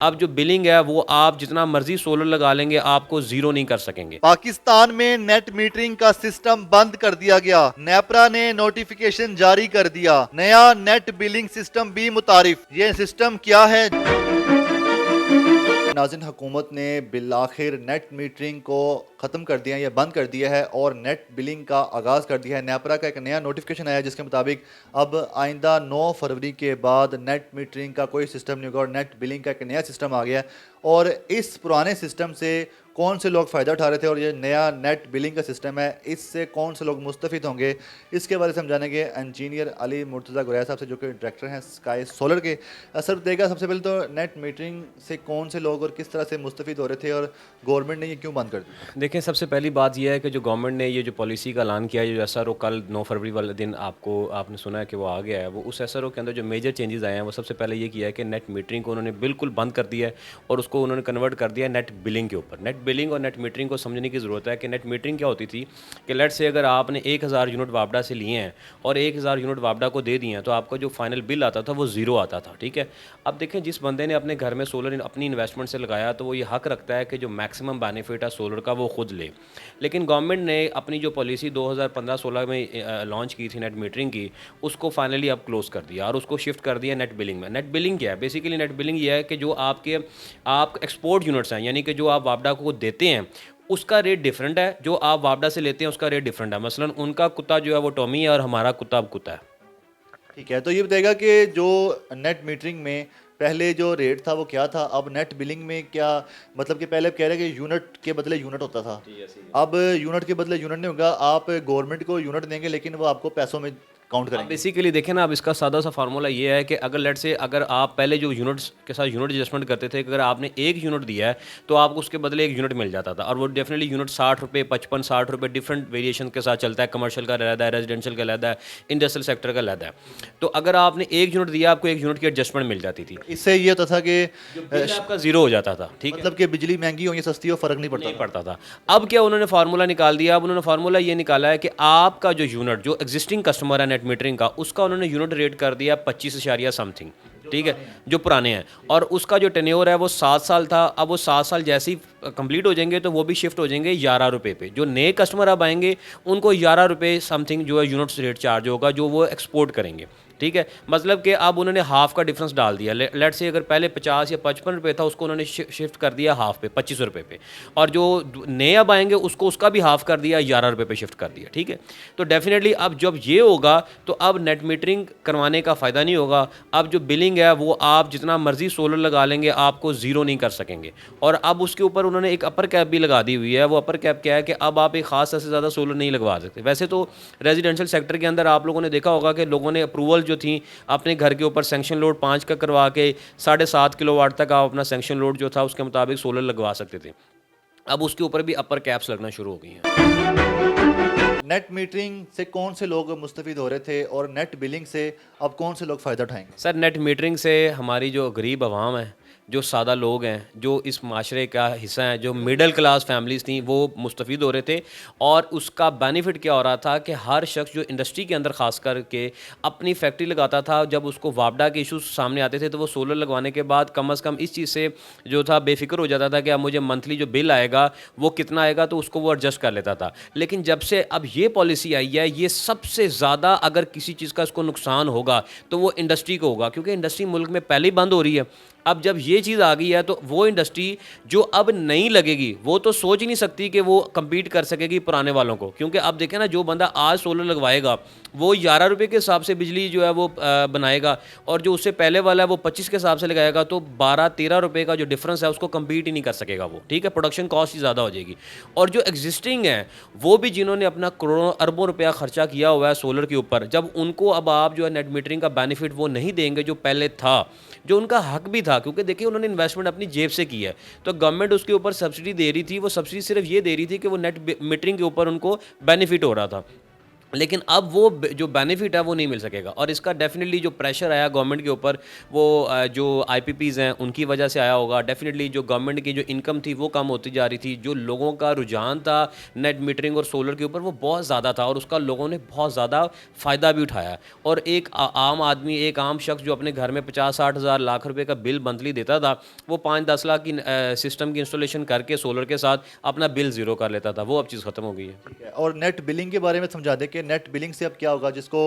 अब जो बिलिंग है वो आप जितना मर्जी सोलर लगा लेंगे आपको ज़ीरो नहीं कर सकेंगे। पाकिस्तान में नेट मीटरिंग का सिस्टम बंद कर दिया गया। नेपरा ने नोटिफिकेशन जारी कर दिया। नया नेट बिलिंग सिस्टम भी मुतारिफ। ये सिस्टम क्या है? नाज़रीन, हुकूमत ने बिलाखिर नेट मीटरिंग को ख़त्म कर दिया, या बंद कर दिया है और नेट बिलिंग का आगाज़ कर दिया है। नेपरा का एक नया नोटिफिकेशन आया जिसके मुताबिक अब आइंदा 9 फरवरी के बाद नेट मीटरिंग का कोई सिस्टम नहीं होगा और नेट बिलिंग का एक नया सिस्टम आ गया है। और इस पुराने सिस्टम से कौन से लोग फ़ायदा उठा रहे थे और ये नया नेट बिलिंग का सिस्टम है, इससे कौन से लोग मुस्तफ़िद होंगे, इसके बारे में हम जानेंगे इंजीनियर अली मुर्तज़ा गुरैया साहब से, जो कि डायरेक्टर हैं स्काई सोलर के। सर देगा, सबसे पहले तो नेट मीटरिंग से कौन से लोग और किस तरह से मुस्तफ़िद हो रहे थे और गवर्नमेंट ने ये क्यों बंद कर दिया? देखें, सबसे पहली बात यह है कि जो गवर्नमेंट ने ये जो पॉलिसी का ऐलान किया है, जो एसआरओ कल 9 फरवरी वाले दिन आपने सुना है कि वो आ गया है, वो उस एसआरओ के अंदर जो मेजर चेंजेस आए हैं वो सबसे पहले ये किया है कि नेट मीटरिंग को उन्होंने बिल्कुल बंद कर दिया है और उसको उन्होंने कन्वर्ट कर दिया है नेट बिलिंग के ऊपर। नेट बिलिंग और नेट मीटरिंग को समझने की ज़रूरत है कि नेट मीटरिंग क्या होती थी कि लेट से अगर आपने 1000 यूनिट वापडा से लिए हैं और 1000 यूनिट वापडा को दे दिए हैं तो आपका जो फाइनल बिल आता था वो ज़ीरो आता था। ठीक है, अब देखें, जिस बंदे ने अपने घर में सोलर अपनी इन्वेस्टमेंट से लगाया तो वो ये हक रखता है कि जो मैक्सिमम बेनिफिट है सोलर का वो खुद ले। लेकिन गवर्नमेंट ने अपनी जो पॉलिसी 2015-16 में लॉन्च की थी नेट मीटरिंग की, उसको फाइनली अब क्लोज़ कर दिया और उसको शिफ्ट कर दिया नेट बिलिंग में। नेट बिलिंग क्या है? बेसिकली नेट बिलिंग ये है कि जो आप एक्सपोर्ट यूनिट्स हैं, यानी कि जो आप वापडा को देते हैं उसका रेट डिफरेंट है, जो आप वापडा से लेते हैं उसका रेट डिफरेंट है। मसलन उनका कुत्ता जो है वो टॉमी है और हमारा कुत्ता अब कुत्ता है। ठीक है, तो ये बताएगा कि जो नेट मीटरिंग में पहले जो रेट था वो क्या था, अब नेट बिलिंग में क्या, मतलब कि पहले आप कह रहे हैं कि यूनिट के बदले यूनिट होता था, अब यूनिट के बदले यूनिट नहीं होगा, आप गवर्नमेंट को यूनिट देंगे लेकिन वो आपको पैसों में काउंट अब करेंगे। बेसिकली देखें ना, अब इसका सादा सा फार्मूला ये है कि अगर लेट से अगर आप पहले जो यूनिट्स के साथ यूनिट एडजस्टमेंट करते थे कि अगर आपने एक यूनिट दिया है तो आपको उसके बदले एक यूनिट मिल जाता था और वो डेफिनेटली यूनिट 60 रुपये 55-60 रुपये डिफरेंट वेरिएशन के साथ चलता है। कमर्शियल का रहता है, रेजिडेंशियल का रहता है, इंडस्ट्रियल सेक्टर का रहता है। तो अगर आपने एक यूनिट दिया आपको एक यूनिट की एडजस्टमेंट मिल जाती थी, इससे ये होता था कि जो बिल आपका ज़ीरो हो जाता था। ठीक है, मतलब कि बिजली महंगी हो या सस्ती हो फ़र्क नहीं पड़ता नहीं था। पड़ता था। अब क्या उन्होंने फार्मूला निकाल दिया, अब उन्होंने फार्मूला ये निकाला है कि आपका जो यूनिट जो एग्जिस्टिंग कस्टमर है नेट मीटरिंग का, उसका उन्होंने यूनिट रेट कर दिया 25 इशारिया समथिंग। ठीक है, जो पुराने हैं, और उसका जो टेन्योर है वो 7 साल था। अब वो 7 साल जैसे ही कंप्लीट हो जाएंगे तो वो भी शिफ्ट हो जाएंगे 11 रुपये पे। जो नए कस्टमर अब आएंगे उनको 11 रुपये समथिंग जो है यूनिट्स रेट चार्ज होगा, जो वो एक्सपोर्ट करेंगे। ठीक है, मतलब कि अब उन्होंने हाफ का डिफरेंस डाल दिया। लेट से अगर पहले 50 या 55 रुपये था उसको उन्होंने शिफ्ट कर दिया हाफ पे 25 रुपये पे, और जो नए अब आएंगे उसको उसका भी हाफ कर दिया 11 रुपये पे शिफ्ट कर दिया। ठीक है, तो डेफिनेटली अब जब ये होगा तो अब नेट मीटरिंग करवाने का फ़ायदा नहीं होगा। अब जो बिलिंग है वो आप जितना मर्जी सोलर लगा लेंगे आपको ज़ीरो नहीं कर सकेंगे। और अब उसके ऊपर उन्होंने एक अपर कैप भी लगा दी हुई है। वो अपर कैप क्या है कि अब आप एक ख़ास से ज़्यादा सोलर नहीं लगवा सकते। वैसे तो रेजिडेंशियल सेक्टर के अंदर आप लोगों ने देखा होगा कि लोगों ने अप्रूवल जो थी अपने घर के ऊपर सेंक्शन लोड 5 का करवा के 7.5 किलोवाट तक आप अपना सेंक्शन लोड जो था उसके मुताबिक सोलर लगवा सकते थे। अब उसके ऊपर भी अपर कैप्स लगना शुरू हो गई हैं। नेट मीटरिंग से कौन से लोग मुस्तफ़िद हो रहे थे और नेट बिलिंग से अब कौन से लोग फ़ायदा उठाएंगे? सर, नेट मीटरिंग से हमारी जो गरीब आवाम है, जो सादा लोग हैं, जो इस माशरे का हिस्सा हैं, जो मिडिल क्लास फैमिलीज़ थी वो मुस्तफ़िद हो रहे थे। और उसका बेनिफिट क्या हो रहा था कि हर शख्स जो इंडस्ट्री के अंदर ख़ास करके अपनी फैक्ट्री लगाता था, जब उसको वापडा के इशूज़ सामने आते थे तो वो सोलर लगवाने के बाद कम अज़ कम इस चीज़ से जो था बेफ़िक्र हो जाता था कि अब मुझे मंथली जो बिल आएगा वो कितना आएगा, तो उसको वो एडजस्ट कर लेता था। लेकिन जब से अब ये पॉलिसी आई है, ये सबसे ज़्यादा अगर किसी चीज़ का इसको नुकसान होगा तो वो इंडस्ट्री को होगा, क्योंकि इंडस्ट्री मुल्क में पहले ही बंद हो रही है। अब जब ये चीज़ आ गई है तो वो इंडस्ट्री जो अब नहीं लगेगी वो तो सोच ही नहीं सकती कि वो कम्पीट कर सकेगी पुराने वालों को। क्योंकि अब देखें ना, जो बंदा आज सोलर लगवाएगा वो 11 रुपये के हिसाब से बिजली जो है वो बनाएगा, और जो उससे पहले वाला है वो 25 के हिसाब से लगाएगा, तो 12-13 रुपये का जो डिफरेंस है उसको कम्पीट ही नहीं कर सकेगा वो। ठीक है, प्रोडक्शन कॉस्ट ही ज़्यादा हो जाएगी। और जो एग्जिस्टिंग है वो भी जिन्होंने अपना करोड़ों अरबों रुपया खर्चा किया हुआ है सोलर के ऊपर, जब उनको अब आप जो है नेट मीटरिंग का बेनिफिट वो नहीं देंगे जो पहले था, जो उनका हक भी था, क्योंकि देखिए उन्होंने इन्वेस्टमेंट अपनी जेब से की है, तो गवर्नमेंट उसके ऊपर सब्सिडी दे रही थी। वो सब्सिडी सिर्फ ये दे रही थी कि वो नेट मीटरिंग के ऊपर उनको बेनिफिट हो रहा था। लेकिन अब वो जो बेनिफिट है वो नहीं मिल सकेगा। और इसका डेफिनेटली जो प्रेशर आया गवर्नमेंट के ऊपर, वो जो आईपीपीज़ हैं उनकी वजह से आया होगा। डेफिनेटली जो गवर्नमेंट की जो इनकम थी वो कम होती जा रही थी, जो लोगों का रुझान था नेट मीटरिंग और सोलर के ऊपर वो बहुत ज़्यादा था, और उसका लोगों ने बहुत ज़्यादा फ़ायदा भी उठाया। और एक आम आदमी, एक आम शख्स जो अपने घर में 50-60 हज़ार लाख रुपए का बिल मंथली देता था, वो 5-10 लाख की सिस्टम की इंस्टॉलेशन करके सोलर के साथ अपना बिल ज़ीरो कर लेता था। वो अब चीज़ ख़त्म हो गई है। ठीक है, और नेट बिलिंग के बारे में समझा दें कि नेट बिलिंग से अब क्या होगा, जिसको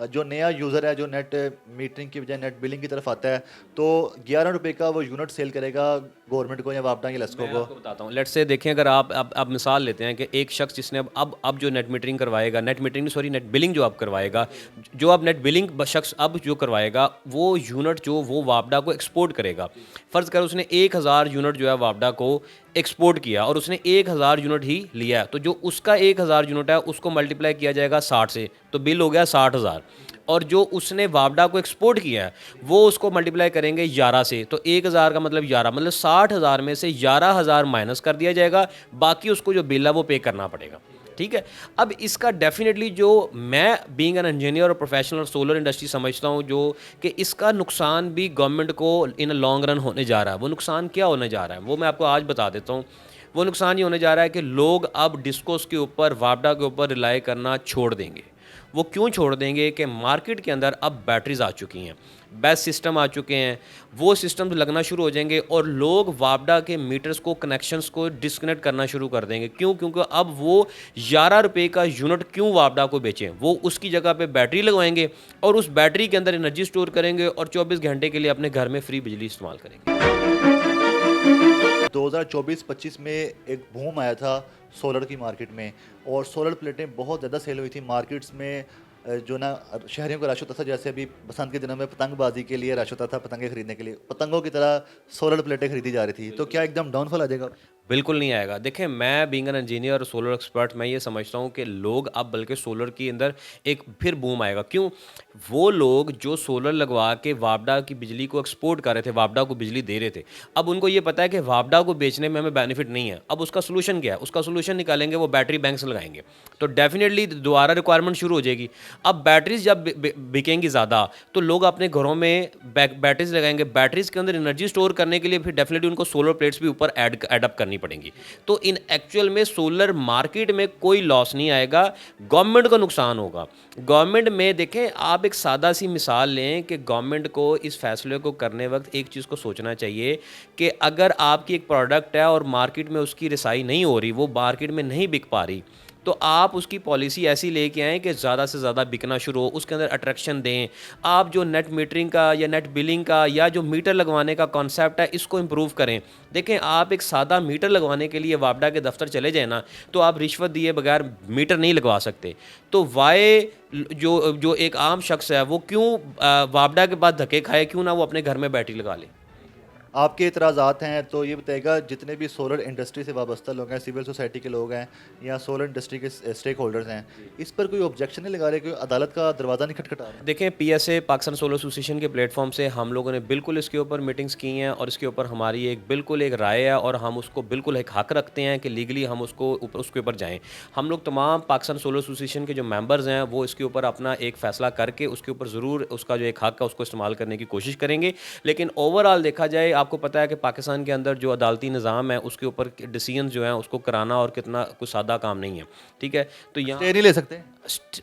जो नया यूज़र है जो नेट मीटरिंग की बजाय नेट बिलिंग की तरफ आता है, तो 11 रुपए का वो यूनिट सेल करेगा गवर्नमेंट को या वापडा या लेस्को मैं को। आपको बताता हूँ, लेट्स से देखें, अगर आप अब मिसाल लेते हैं कि एक शख्स जिसने अब जो नेट मीटरिंग करवाएगा, net metering sorry net billing जो आप करवाएगा, जो आप नेट बिलिंग शख्स अब जो करवाएगा, वो यूनिट जो वो वापडा को एक्सपोर्ट करेगा। फ़र्ज़ कर उसने 1000 यूनिट जो है वापडा को एक्सपोर्ट किया और उसने 1000 यूनिट ही लिया, तो जो उसका 1000 यूनिट है उसको मल्टीप्लाई किया जाएगा 60 से, तो बिल हो गया 60,000। और जो उसने वापडा को एक्सपोर्ट किया है वो उसको मल्टीप्लाई करेंगे 11 से, तो 1000 का मतलब 11, मतलब 60,000 में से 11,000 माइनस कर दिया जाएगा, बाकी उसको जो बिल है वो पे करना पड़ेगा। ठीक है। अब इसका डेफिनेटली जो मैं बीइंग एन इंजीनियर और प्रोफेशनल सोलर इंडस्ट्री समझता हूँ जो कि इसका नुकसान भी गवर्नमेंट को इन लॉन्ग रन होने जा रहा है। वो नुकसान क्या होने जा रहा है वो मैं आपको आज बता देता हूँ। वो नुकसान ये होने जा रहा है कि लोग अब डिस्कोस के ऊपर, वापडा के ऊपर रिलाई करना छोड़ देंगे। वो क्यों छोड़ देंगे कि मार्केट के अंदर अब बैटरीज आ चुकी हैं, बेस्ट सिस्टम आ चुके हैं, वो सिस्टम लगना शुरू हो जाएंगे और लोग वापडा के मीटर्स को, कनेक्शंस को डिस्कनेक्ट करना शुरू कर देंगे। क्यों? क्योंकि अब वो 11 रुपये का यूनिट क्यों वापडा को बेचें, वो उसकी जगह पे बैटरी लगवाएंगे और उस बैटरी के अंदर एनर्जी स्टोर करेंगे और 24 घंटे के लिए अपने घर में फ्री बिजली इस्तेमाल करेंगे। 2024-25 में एक बूम आया था सोलर की मार्केट में, और सोलर प्लेटें बहुत ज़्यादा सेल हुई थी मार्केट्स में। जो ना शहरियों का रश होता था, जैसे अभी बसंत के दिनों में पतंगबाजी के लिए रश होता था, पतंगे खरीदने के लिए पतंगों की तरह सोलर प्लेटें खरीदी जा रही थी, तो क्या एकदम डाउनफॉल आ जाएगा? बिल्कुल नहीं आएगा। देखिए, मैं बीइंग एन इंजीनियर और सोलर एक्सपर्ट, मैं ये समझता हूँ कि लोग अब बल्कि सोलर के अंदर एक फिर बूम आएगा। क्यों? वो लोग जो सोलर लगवा के वापडा की बिजली को एक्सपोर्ट कर रहे थे, वापडा को बिजली दे रहे थे, अब उनको ये पता है कि वापडा को बेचने में हमें बेनिफिट नहीं है। अब उसका सोल्यूशन क्या है? उसका सोल्यूशन निकालेंगे, वो बैटरी बैंक्स लगाएंगे, तो डेफिनेटली दोबारा रिक्वायरमेंट शुरू हो जाएगी। अब बैटरीज जब बिकेंगी ज़्यादा, तो लोग अपने घरों में बैटरीज लगाएंगे। बैटरीज के अंदर एनर्जी स्टोर करने के लिए फिर डेफिनेटली उनको सोलर प्लेट्स भी ऊपर एडअप करनी पड़ेंगी। तो इन एक्चुअल में सोलर मार्केट में कोई लॉस नहीं आएगा, गवर्नमेंट को नुकसान होगा। गवर्नमेंट में देखें, आप एक सादा सी मिसाल लें कि गवर्नमेंट को इस फैसले को करने वक्त एक चीज़ को सोचना चाहिए कि अगर आपकी एक प्रोडक्ट है और मार्केट में उसकी रिसाई नहीं हो रही, वो मार्केट में नहीं बिक पा रही, तो आप उसकी पॉलिसी ऐसी लेके आएँ कि ज़्यादा से ज़्यादा बिकना शुरू हो, उसके अंदर अट्रैक्शन दें। आप जो नेट मीटरिंग का या नेट बिलिंग का या जो मीटर लगवाने का कॉन्सेप्ट है, इसको इम्प्रूव करें। देखें, आप एक सादा मीटर लगवाने के लिए वापडा के दफ्तर चले जाए ना, तो आप रिश्वत दिए बगैर मीटर नहीं लगवा सकते। तो वाई जो जो एक आम शख्स है वो क्यों वापडा के बाद धक्के खाए, क्यों ना वो अपने घर में बैटरी लगा ले। आपके इतराज़ात हैं तो ये बताइएगा, जितने भी सोलर इंडस्ट्री से वाबस्ता लोग हैं, सिविल सोसाइटी के लोग हैं या सोलर इंडस्ट्री के स्टेक होल्डर्स हैं, इस पर कोई ऑब्जेक्शन नहीं लगा रहे, कोई अदालत का दरवाज़ा नहीं खटखटा रहा? देखें, पीएसए पाकिस्तान सोलर एसोसिएशन के प्लेटफॉर्म से हम लोगों ने बिल्कुल इसके ऊपर मीटिंग्स की हैं और इसके ऊपर हमारी एक बिल्कुल एक राय है और हम उसको बिल्कुल एक हक रखते हैं कि लीगली हम उसके ऊपर जाएं। हम लोग तमाम पाकिस्तान सोलर एसोसिएशन के जो मेंबर्स हैं वो इसके ऊपर अपना एक फ़ैसला करके उसके ऊपर ज़रूर उसका जो एक हक है उसको इस्तेमाल करने की कोशिश करेंगे। लेकिन ओवरऑल देखा जाए, आपको पता है कि पाकिस्तान के अंदर जो अदालती निज़ाम है उसके ऊपर डिसीजन जो है उसको कराना और कितना कुछ सादा काम नहीं है। ठीक है, तो यहाँ स्टे नहीं ले सकते?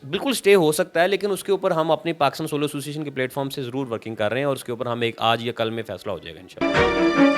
बिल्कुल स्टे हो सकता है, लेकिन उसके ऊपर हम अपनी पाकिस्तान सोलर एसोसिएशन के प्लेटफॉर्म से ज़रूर वर्किंग कर रहे हैं और उसके ऊपर हम एक आज या कल में फ़ैसला हो जाएगा इंशाल्लाह।